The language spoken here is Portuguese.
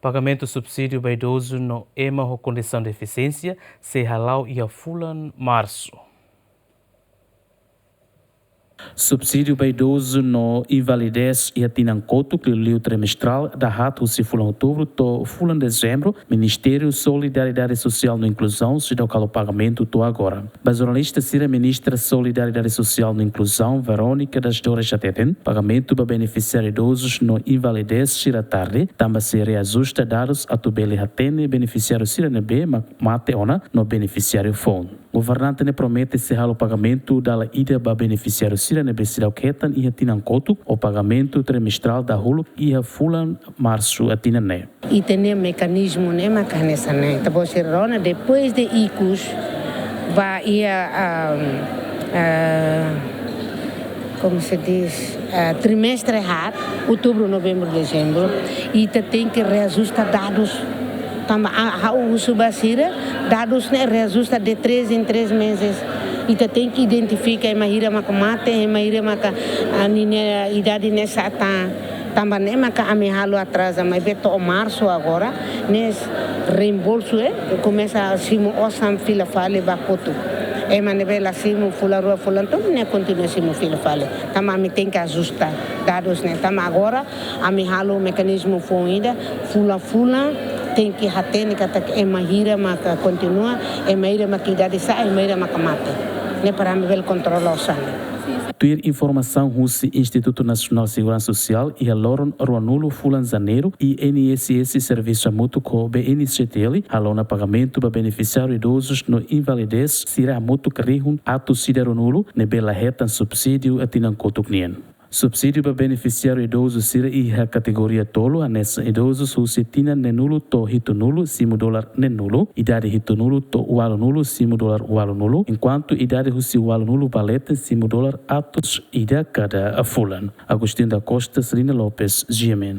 Pagamento subsídio para idoso no EMA com condição de deficiência se halau e a fulan março. Subsídio para idoso no invalidez e a tinancoto que o trimestral da rato se fulan outubro to fulan dezembro Ministério Solidariedade Social no Inclusão se dá o pagamento to agora. A jornalista Cira Ministra Solidariedade Social no Inclusão Verônica das Dores Chateten pagamento para beneficiários idosos no invalidez Cira tarde também se reajusta dados a tubele hatene beneficiário Cira nebe mate ona no beneficiário phone. O governante ne promete serrar o pagamento da ida para beneficiário Cira nebe Cira Ketan e a tinancoto o pagamento trimestral da hulu e a fulan março a tinané. E tem mecanismo né macanessa né tá rona depois de ICUS vai como se diz trimestre errado outubro novembro dezembro e tem que reajustar dados também o subasira dados né reajusta de 3 em 3 meses e tem que identificar a mahira macamate a mahira maca a idade nessa também nem maca amehalo atrasa mas beto março agora nesse reembolso começa a simo osam fila fale bacoto manebela simo fularua fulanto né continua simo fila fale também tem que ajustar dados né também agora amehalo mecanismo foida fula tem que haten que mahira maca continua mahira maca idade sa mahira maca mate né para me controlar o sangue. Ter informação Russi Instituto Nacional de Segurança Social e a Loron Ruanulo Fulan Janeiro e NSS Serviço Mútuo com BNCTL alona pagamento para beneficiários idosos no invalidez será mútuo que rihun ato sideronulo nebela retan subsídio a tinancotucnien. Subsídio para beneficiário idoso sira e a categoria tolo anessa idosos se tina nenulo to hito nulo $5 nenulo idade hito nulo to ualo nulo $5 ualo nulo enquanto idade husi ualo nulo valete $5 atos ida cada fulan. Agostinho da Costa, Celina Lopes, GMN.